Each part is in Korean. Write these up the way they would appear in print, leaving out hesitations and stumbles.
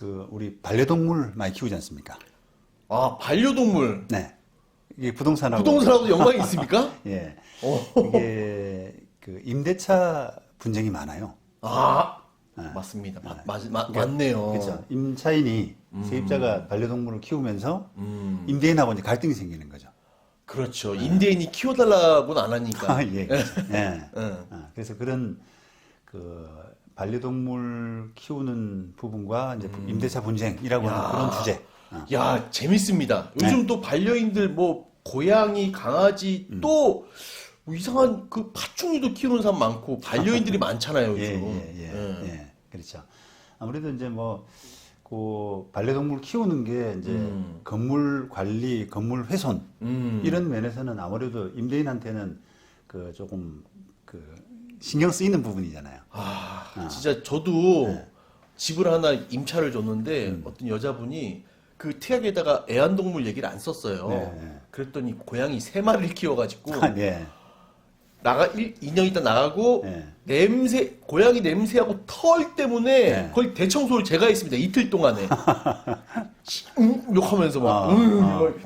그 우리 반려동물 많이 키우지 않습니까? 아, 반려동물. 네. 이게 부동산하고 부동산하고도 연관이 있습니까? 예. 어. 이게 그 임대차 분쟁이 많아요. 아, 네. 맞습니다. 그러니까 맞네요. 그렇죠. 임차인이 세입자가 반려동물을 키우면서 음, 임대인하고 이제 갈등이 생기는 거죠. 그렇죠. 임대인이 키워달라고는 안 하니까. 아, 예. 그렇죠. 예. 응. 그래서 그런 그 반려동물 키우는 부분과 이제 임대차 분쟁이라고 하는 그런 주제. 야, 재밌습니다. 요즘 또 반려인들 뭐 고양이, 강아지 또 뭐 이상한 그 파충류도 키우는 사람 많고 반려인들이 많잖아요, 요즘. 예. 그렇죠. 아무래도 이제 뭐, 그 반려동물 키우는 게 이제 건물 관리, 건물 훼손 이런 면에서는 아무래도 임대인한테는 그 조금 그 신경 쓰이는 부분이잖아요. 아, 진짜 저도 네. 집을 하나 임차를 줬는데 어떤 여자분이 그 특약에다가 애완동물 얘기를 안 썼어요. 네. 그랬더니 고양이 3마리를 키워가지고 예. 2년 있다 나가고 네. 고양이 냄새하고 털 때문에 네. 거의 대청소를 제가 했습니다. 이틀 동안에. 욕하면서 막,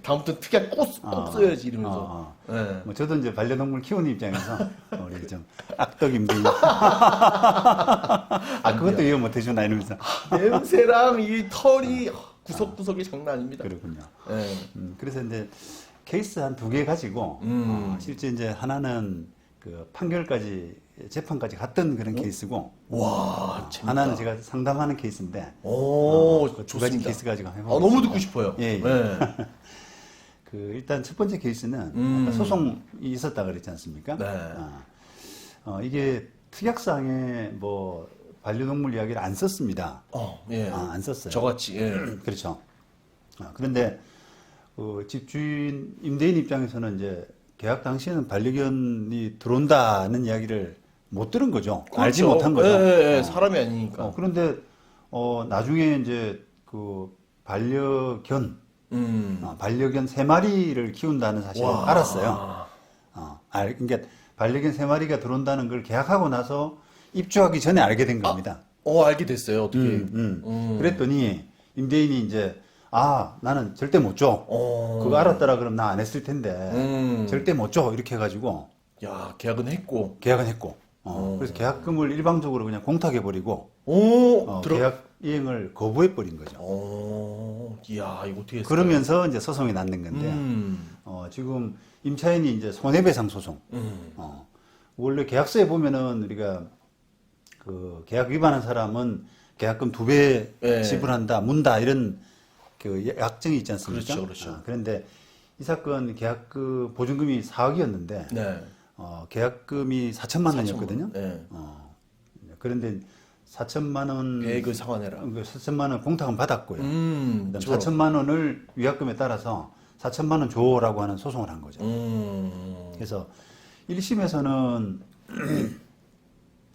다음부터 특약 꼭 써야지 이러면서. 네. 뭐 저도 이제 반려동물 키우는 입장에서 우리 좀 악덕 임대인. 그것도 이해 못 해주나 이러면서. 냄새랑 이 털이 구석구석이 장난 아닙니다. 그렇군요. 네. 그래서 이제 케이스 한 2개 가지고 실제 이제 하나는 그 판결까지 재판까지 갔던 그런 케이스고 와, 재밌다. 하나는 제가 상담하는 케이스인데 오, 그 두 가지 좋습니다. 케이스 가지고 해보겠습니다. 너무 듣고 싶어요. 예. 네. 그 일단 첫 번째 케이스는 아까 소송이 있었다 그랬지 않습니까? 네. 이게 특약상에 뭐 반려동물 이야기를 안 썼습니다. 예. 안 썼어요. 저같이, 예. 그렇죠. 그런데 집주인 임대인 입장에서는 이제 계약 당시에는 반려견이 들어온다는 이야기를 못 들은 거죠. 알지 그렇죠. 못한 거죠. 예, 사람이 아니니까. 그런데 나중에 이제 그 반려견 반려견 3마리를 키운다는 사실을 와. 알았어요. 그러니까 반려견 3마리가 들어온다는 걸 계약하고 나서 입주하기 전에 알게 된 겁니다. 알게 됐어요. 어떻게. 그랬더니 임대인이 이제 나는 절대 못 줘. 그거 알았더라 그럼 나 안 했을 텐데 절대 못 줘. 이렇게 해가지고 야, 계약은 했고. 계약은 했고 그래서 계약금을 일방적으로 그냥 공탁해버리고 들어. 계약 이행을 거부해버린 거죠. 이야, 이거 어떻게 했어요? 그러면서 이제 소송이 났는 건데 지금 임차인이 이제 손해배상 소송. 원래 계약서에 보면은 우리가 그 계약 위반한 사람은 계약금 2배 예. 지불한다, 문다 이런 그 약정이 있지 않습니까? 그렇죠. 그런데 이 사건 계약금 보증금이 4억이었는데 네. 계약금이 4천만 원이었거든요. 네. 그런데 4천만 원 계획을 상환해라. 4천만 원 공탁은 받았고요. 그다음 저- 4천만 원을 위약금에 따라서 4천만 원 줘라고 하는 소송을 한 거죠. 그래서 1심에서는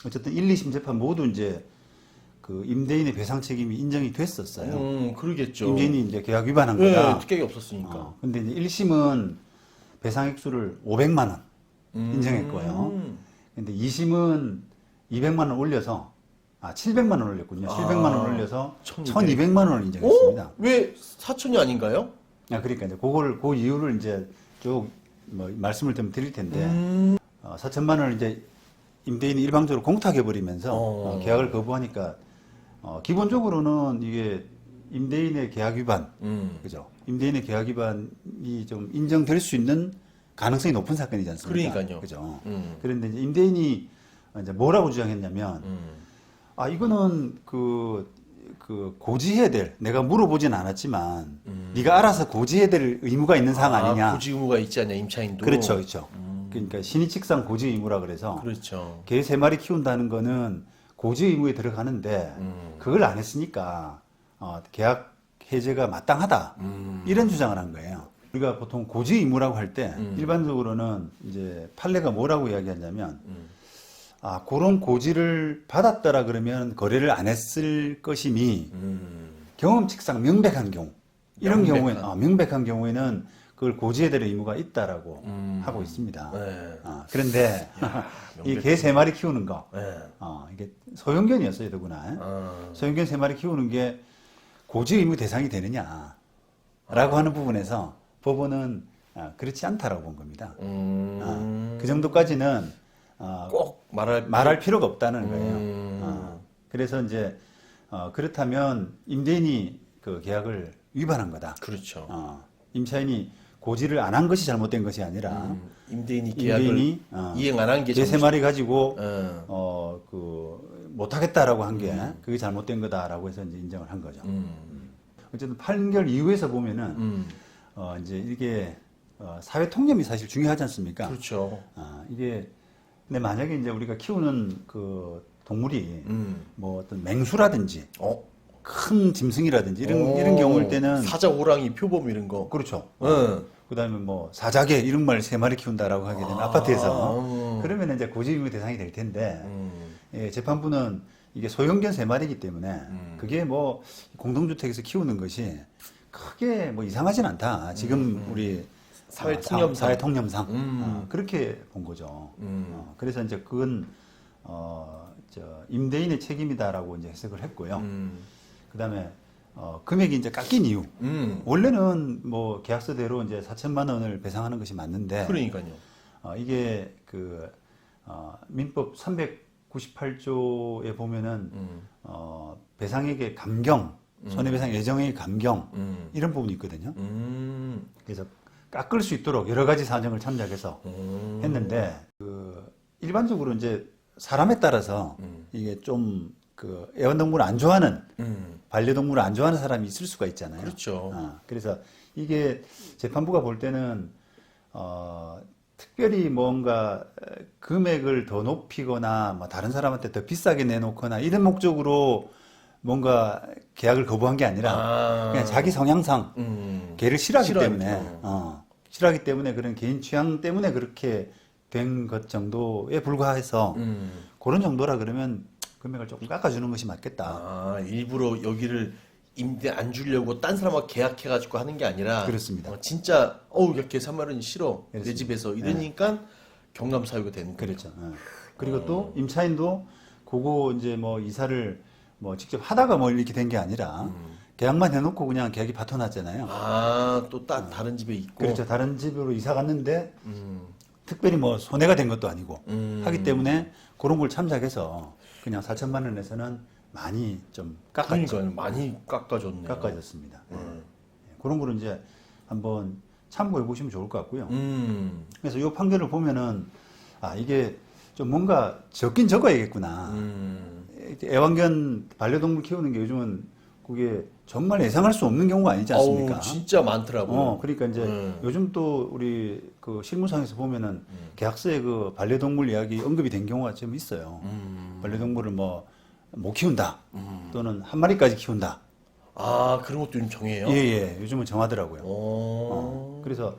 어쨌든 1, 2심 재판 모두 이제 그 임대인의 배상 책임이 인정이 됐었어요. 그러겠죠. 임대인이 이제 계약 위반한 네, 거다. 특약이 없었으니까. 근데 이제 1심은 배상 액수를 500만 원 인정했고요. 근데 2심은 200만 원 올려서 700만 원 올렸군요. 700만 원 올려서 1200만 원을 인정했습니다. 왜 사촌이 아닌가요? 그러니까 이제 그 이유를 이제 쭉 뭐 말씀을 좀 드릴 텐데 4천만 원을 이제 임대인이 일방적으로 공탁해 버리면서 계약을 거부하니까 기본적으로는 이게 임대인의 계약 위반, 그죠? 임대인의 계약 위반이 좀 인정될 수 있는 가능성이 높은 사건이지 않습니까? 그러니까요. 그죠? 그런데 이제 임대인이 이제 뭐라고 주장했냐면, 이거는 그 고지해야 될, 내가 물어보진 않았지만, 네가 알아서 고지해야 될 의무가 있는 사항 아니냐? 고지 의무가 있지 않냐, 임차인도. 그렇죠, 그렇죠. 그러니까 신의칙상 고지 의무라 그래서 그렇죠. 개 3마리 키운다는 거는 고지 의무에 들어가는데 그걸 안 했으니까 계약 해제가 마땅하다 이런 주장을 한 거예요. 우리가 보통 고지 의무라고 할 때 일반적으로는 이제 판례가 뭐라고 이야기하냐면 그런 고지를 받았더라 그러면 거래를 안 했을 것이니 경험칙상 명백한 경우 이런 경우에 명백한 경우에는 그걸 고지해야 될 의무가 있다라고 하고 있습니다. 네. 그런데 이 개 3마리 키우는 거, 네. 이게 소형견이었어요, 더구나. 소형견 3마리 키우는 게 고지 의무 대상이 되느냐라고 하는 부분에서 법원은 그렇지 않다라고 본 겁니다. 그 정도까지는 꼭 말할 필요가 없다는 거예요. 그래서 이제 그렇다면 임대인이 그 계약을 위반한 거다. 그렇죠. 임차인이 고지를 안 한 것이 잘못된 것이 아니라 임대인이 계약을 이행 안 한 게 세 마리 가지고 어. 못하겠다라고 한 게 그게 잘못된 거다라고 해서 이제 인정을 한 거죠. 어쨌든 판결 이후에서 보면은 이제 이게 사회 통념이 사실 중요하지 않습니까? 그렇죠. 이게 근데 만약에 이제 우리가 키우는 그 동물이 뭐 어떤 맹수라든지 큰 짐승이라든지 이런 경우일 때는 사자, 호랑이, 표범 이런 거. 그렇죠. 그다음에 뭐 사자개 이런 말 세 마리 키운다라고 하게 되는 아파트에서 그러면 이제 고지 의무 대상이 될 텐데 예, 재판부는 이게 소형견 세 마리이기 때문에 그게 뭐 공동주택에서 키우는 것이 크게 뭐 이상하진 않다. 지금 우리 사회 통념상 그렇게 본 거죠. 그래서 이제 그건 임대인의 책임이다라고 이제 해석을 했고요. 그다음에 금액이 이제 깎인 이유. 원래는 뭐 계약서대로 이제 4천만 원을 배상하는 것이 맞는데. 그러니까요. 이게 그 민법 398조에 보면은 배상액의 감경, 손해배상 예정액의 감경 이런 부분이 있거든요. 그래서 깎을 수 있도록 여러 가지 사정을 참작해서 했는데 그 일반적으로 이제 사람에 따라서 이게 좀 그 애완동물을 안 좋아하는 반려동물을 안 좋아하는 사람이 있을 수가 있잖아요. 그렇죠. 그래서 이게 재판부가 볼 때는 특별히 뭔가 금액을 더 높이거나 뭐 다른 사람한테 더 비싸게 내놓거나 이런 목적으로 뭔가 계약을 거부한 게 아니라 그냥 자기 성향상 개를 싫어하기 때문에 싫어하기 때문에 그런 개인 취향 때문에 그렇게 된 것 정도에 불과해서 그런 정도라 그러면 금액을 조금 깎아주는 것이 맞겠다. 일부러 여기를 임대 안 주려고 딴 사람하고 계약해가지고 하는 게 아니라 그렇습니다. 진짜 이렇게 3만 원이 싫어 내 집에서 이러니까 경감 사유가 되는 거죠. 그렇죠. 그리고 또 임차인도 그거 이제 뭐 이사를 뭐 직접 하다가 뭐 이렇게 된 게 아니라 계약만 해놓고 그냥 계약이 바터났잖아요. 또 다른 집에 있고. 그렇죠. 다른 집으로 이사 갔는데 특별히 뭐 손해가 된 것도 아니고 하기 때문에 그런 걸 참작해서 그냥 4천만 원에서는 많이 좀 깎았죠. 그러니까 많이 깎아줬네요. 깎아졌습니다. 그런 거를 이제 한번 참고해 보시면 좋을 것 같고요. 그래서 이 판결을 보면은 이게 좀 뭔가 적긴 적어야겠구나. 애완견 반려동물 키우는 게 요즘은 그게 정말 예상할 수 없는 경우가 아니지 않습니까? 진짜 많더라고요. 그러니까 이제 요즘 또 우리 그 실무상에서 보면은 계약서에 그 반려동물 이야기 언급이 된 경우가 좀 있어요. 반려동물을 뭐 못 키운다 또는 한 마리까지 키운다. 그런 것도 좀 정해요? 예. 요즘은 정하더라고요. 그래서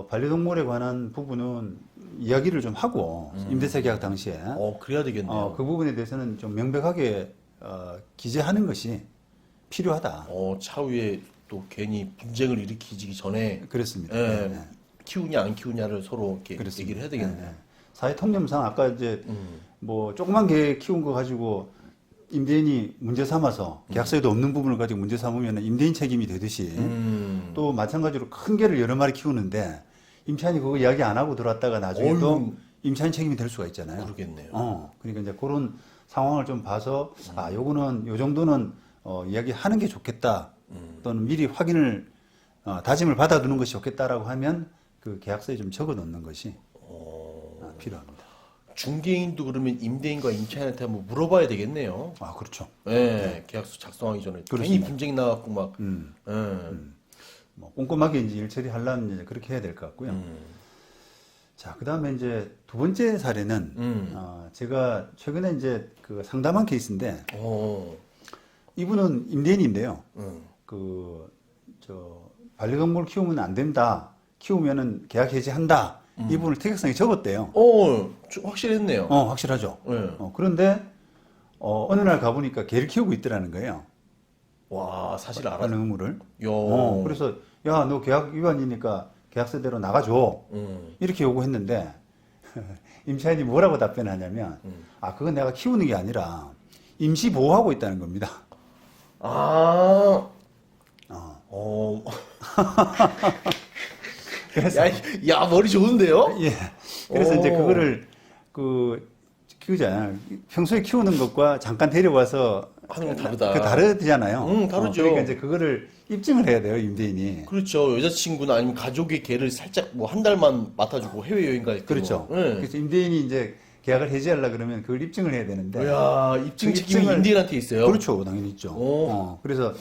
반려동물에 관한 부분은 이야기를 좀 하고 임대차 계약 당시에 그래야 되겠네요. 그 부분에 대해서는 좀 명백하게 기재하는 것이 필요하다. 차후에 또 괜히 분쟁을 일으키기 전에 그렇습니다. 키우냐 안 키우냐를 서로 이렇게 그렇습니다. 얘기를 해야 되겠네요. 사회 통념상 아까 이제 뭐 조그만 개 키운 거 가지고 임대인이 문제 삼아서 계약서에도 없는 부분을 가지고 문제 삼으면 임대인 책임이 되듯이 또 마찬가지로 큰 개를 여러 마리 키우는데 임차인이 그거 이야기 안 하고 들어왔다가 나중에 또 임차인 책임이 될 수가 있잖아요. 그러겠네요. 그러니까 이제 그런 상황을 좀 봐서 요거는 요 정도는 이야기하는 게 좋겠다 또는 미리 확인을 다짐을 받아두는 것이 좋겠다라고 하면 그 계약서에 좀 적어 놓는 것이 필요합니다. 중개인도 그러면 임대인과 임차인한테 한번 물어봐야 되겠네요. 그렇죠. 계약서 작성하기 전에 그렇습니다. 괜히 분쟁이 나갖고 막. 뭐 꼼꼼하게 이제 일 처리하려면 이제 그렇게 해야 될 것 같고요. 자, 그 다음에 이제 두 번째 사례는 제가 최근에 이제 그 상담한 케이스인데 이분은 임대인인데요. 반려동물 키우면 안 된다. 키우면은 계약 해지한다. 이 부분을 특약성에 적었대요. 확실했네요. 확실하죠. 그런데 어느 날 가보니까 개를 키우고 있더라는 거예요. 와, 사실 알아. 반려동물을. 그래서 야, 너 계약 위반이니까 계약서대로 나가줘. 이렇게 요구했는데 임차인이 뭐라고 답변하냐면 그건 내가 키우는 게 아니라 임시 보호하고 있다는 겁니다. 그래서 야, 머리 좋은데요? 예. 그래서 이제 오. 그거를 키우잖아요. 평소에 키우는 것과 잠깐 데려와서 하는 건 다르다. 그 다르잖아요. 다르죠. 그러니까 이제 그거를 입증을 해야 돼요, 임대인이. 그렇죠. 여자친구나 아니면 가족의 개를 살짝 뭐 한 달만 맡아주고 해외여행 갈 때. 그렇죠. 네. 그래서 임대인이 이제 계약을 해지하려 그러면 그걸 입증을 해야 되는데. 야, 입증 그 책임이 임대인한테 있어요? 그렇죠. 당연히 있죠. 오. 그래서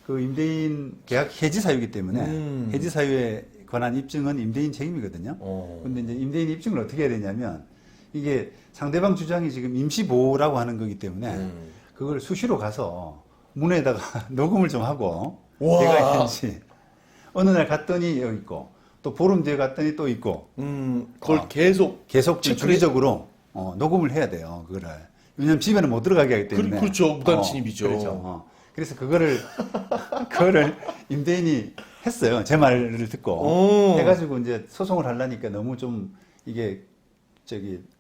그 임대인 계약 해지 사유이기 때문에 해지 사유에 관한 입증은 임대인 책임이거든요. 근데 이제 임대인 입증을 어떻게 해야 되냐면 이게 상대방 주장이 지금 임시보호라고 하는 거기 때문에 그걸 수시로 가서 문에다가 녹음을 좀 하고 와. 내가 있는지 어느 날 갔더니 여기 있고 또 보름 뒤에 갔더니 또 있고 그걸 계속 좀 주기적으로 녹음을 해야 돼요. 그거를. 왜냐면 집에는 못 들어가게 하기 때문에. 그렇죠. 무단 침입이죠. 그렇죠. 그래서 그거를 임대인이 했어요. 제 말을 듣고 해가지고 이제 소송을 하려니까 너무 좀 이게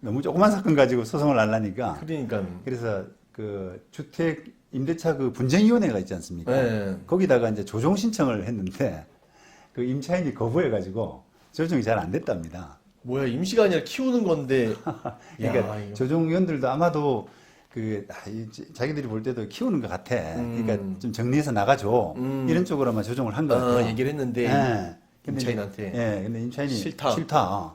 너무 조그만 사건 가지고 소송을 하려니까. 그러니까. 그래서 그 주택 임대차 그 분쟁위원회가 있지 않습니까? 네. 거기다가 이제 조정 신청을 했는데 그 임차인이 거부해가지고 조정이 잘 안 됐답니다. 뭐야, 임시가 아니라 키우는 건데. 그러니까 이거. 조정위원들도 아마도 자기들이 볼 때도 키우는 것 같아. 그러니까 좀 정리해서 나가줘. 이런 쪽으로 아마 조정을 한 것 같아요. 얘기를 했는데. 예. 임차인한테. 근데 임차인이 싫다.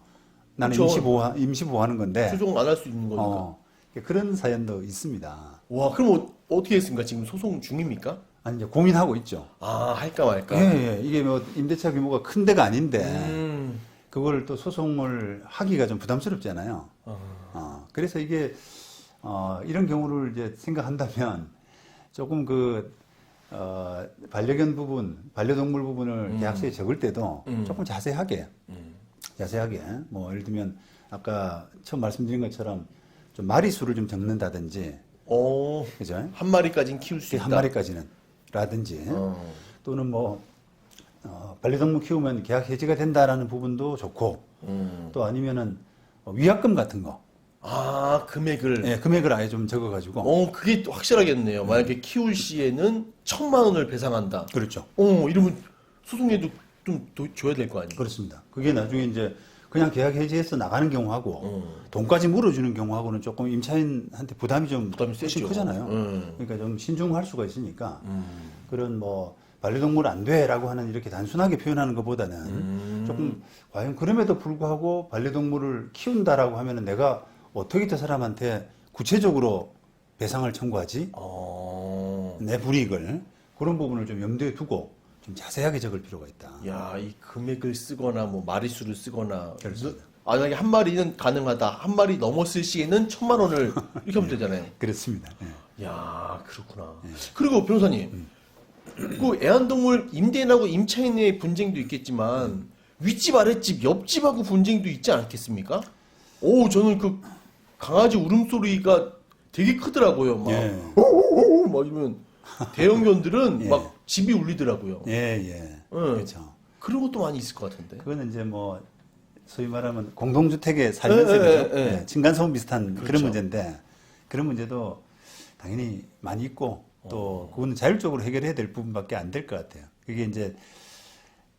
나는 그렇죠. 임시보호하는 건데. 수정 안 할 수 있는 거니까. 그런 사연도 있습니다. 와, 그럼 어떻게 했습니까? 지금 소송 중입니까? 아니, 이제 고민하고 있죠. 할까 말까? 이게 뭐 임대차 규모가 큰 데가 아닌데. 음. 그걸 또 소송을 하기가 좀 부담스럽잖아요. 그래서 이게, 이런 경우를 이제 생각한다면 조금 반려견 부분, 반려동물 부분을 계약서에 적을 때도 조금 자세하게, 뭐, 예를 들면, 아까 처음 말씀드린 것처럼 좀 마리수를 좀 적는다든지, 그죠? 한 마리까지는 키울 수 있다. 한 마리까지는, 라든지, 또는 뭐, 반려동물 키우면 계약 해지가 된다라는 부분도 좋고, 또 아니면은 위약금 같은 거. 금액을. 예, 금액을 아예 좀 적어가지고. 그게 또 확실하겠네요. 만약에 키울 시에는 1,000만 원을 배상한다. 그렇죠. 이러면 소송에도 좀 줘야 될 거 아니에요? 그렇습니다. 그게 나중에 이제 그냥 계약 해지해서 나가는 경우하고, 돈까지 물어주는 경우하고는 조금 임차인한테 부담이 훨씬 세죠. 크잖아요. 그러니까 좀 신중할 수가 있으니까, 그런 뭐, 반려동물 안 돼라고 하는 이렇게 단순하게 표현하는 것보다는 조금 과연 그럼에도 불구하고 반려동물을 키운다라고 하면은 내가 어떻게 저 사람한테 구체적으로 배상을 청구하지? 내 불이익을 그런 부분을 좀 염두에 두고 좀 자세하게 적을 필요가 있다. 야, 이 금액을 쓰거나 뭐 마리수를 쓰거나. 그렇습니다. 만약에 한 마리는 가능하다. 한 마리 넘었을 시에는 1,000만 원을 이렇게 하면 되잖아요. 그렇습니다. 예. 야, 그렇구나. 그리고 변호사님, 그 애완동물 임대인하고 임차인의 분쟁도 있겠지만 윗집 아랫집 옆집하고 분쟁도 있지 않겠습니까? 저는 그 강아지 울음소리가 되게 크더라고요. 막 예. 오오오 막 이러면 대형견들은 예. 막 집이 울리더라고요. 예. 그렇죠. 그런 것도 많이 있을 것 같은데. 그거는 이제 뭐 소위 말하면 공동주택에 살면서 층간소음 비슷한 그렇죠. 그런 문제인데 그런 문제도 당연히 많이 있고 또 그거는 자율적으로 해결해야 될 부분밖에 안 될 것 같아요. 그게 이제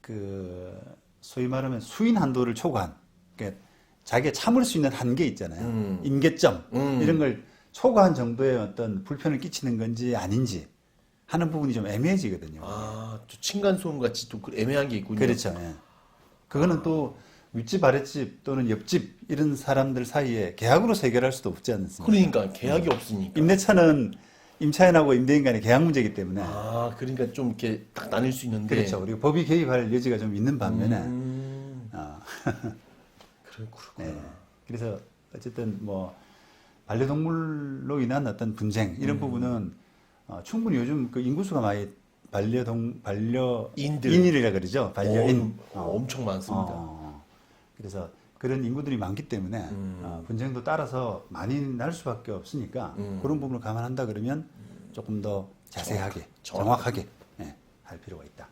그 소위 말하면 수인 한도를 초과한 그러니까 자기가 참을 수 있는 한계 있잖아요. 임계점 이런 걸 초과한 정도의 어떤 불편을 끼치는 건지 아닌지 하는 부분이 좀 애매해지거든요. 또 층간소음 같이 또 애매한 게 있군요. 그렇죠. 예. 그거는 또 윗집, 아랫집 또는 옆집 이런 사람들 사이에 계약으로서 해결할 수도 없지 않습니까? 그러니까 계약이 없으니까. 임대차는 임차인하고 임대인 간의 계약 문제이기 때문에 그러니까 좀 이렇게 딱 나뉠 수 있는데. 그렇죠. 그리고 법이 개입할 여지가 좀 있는 반면에 그렇구나. 예. 그래서 어쨌든 뭐 반려동물로 인한 어떤 분쟁 이런 부분은 충분히 요즘 그 인구수가 많이 반려인이라 그러죠. 반려인 엄청 많습니다. 그래서 그런 인구들이 많기 때문에 분쟁도 따라서 많이 날 수밖에 없으니까 그런 부분을 감안한다 그러면 조금 더 자세하게 정확하게 할 필요가 있다.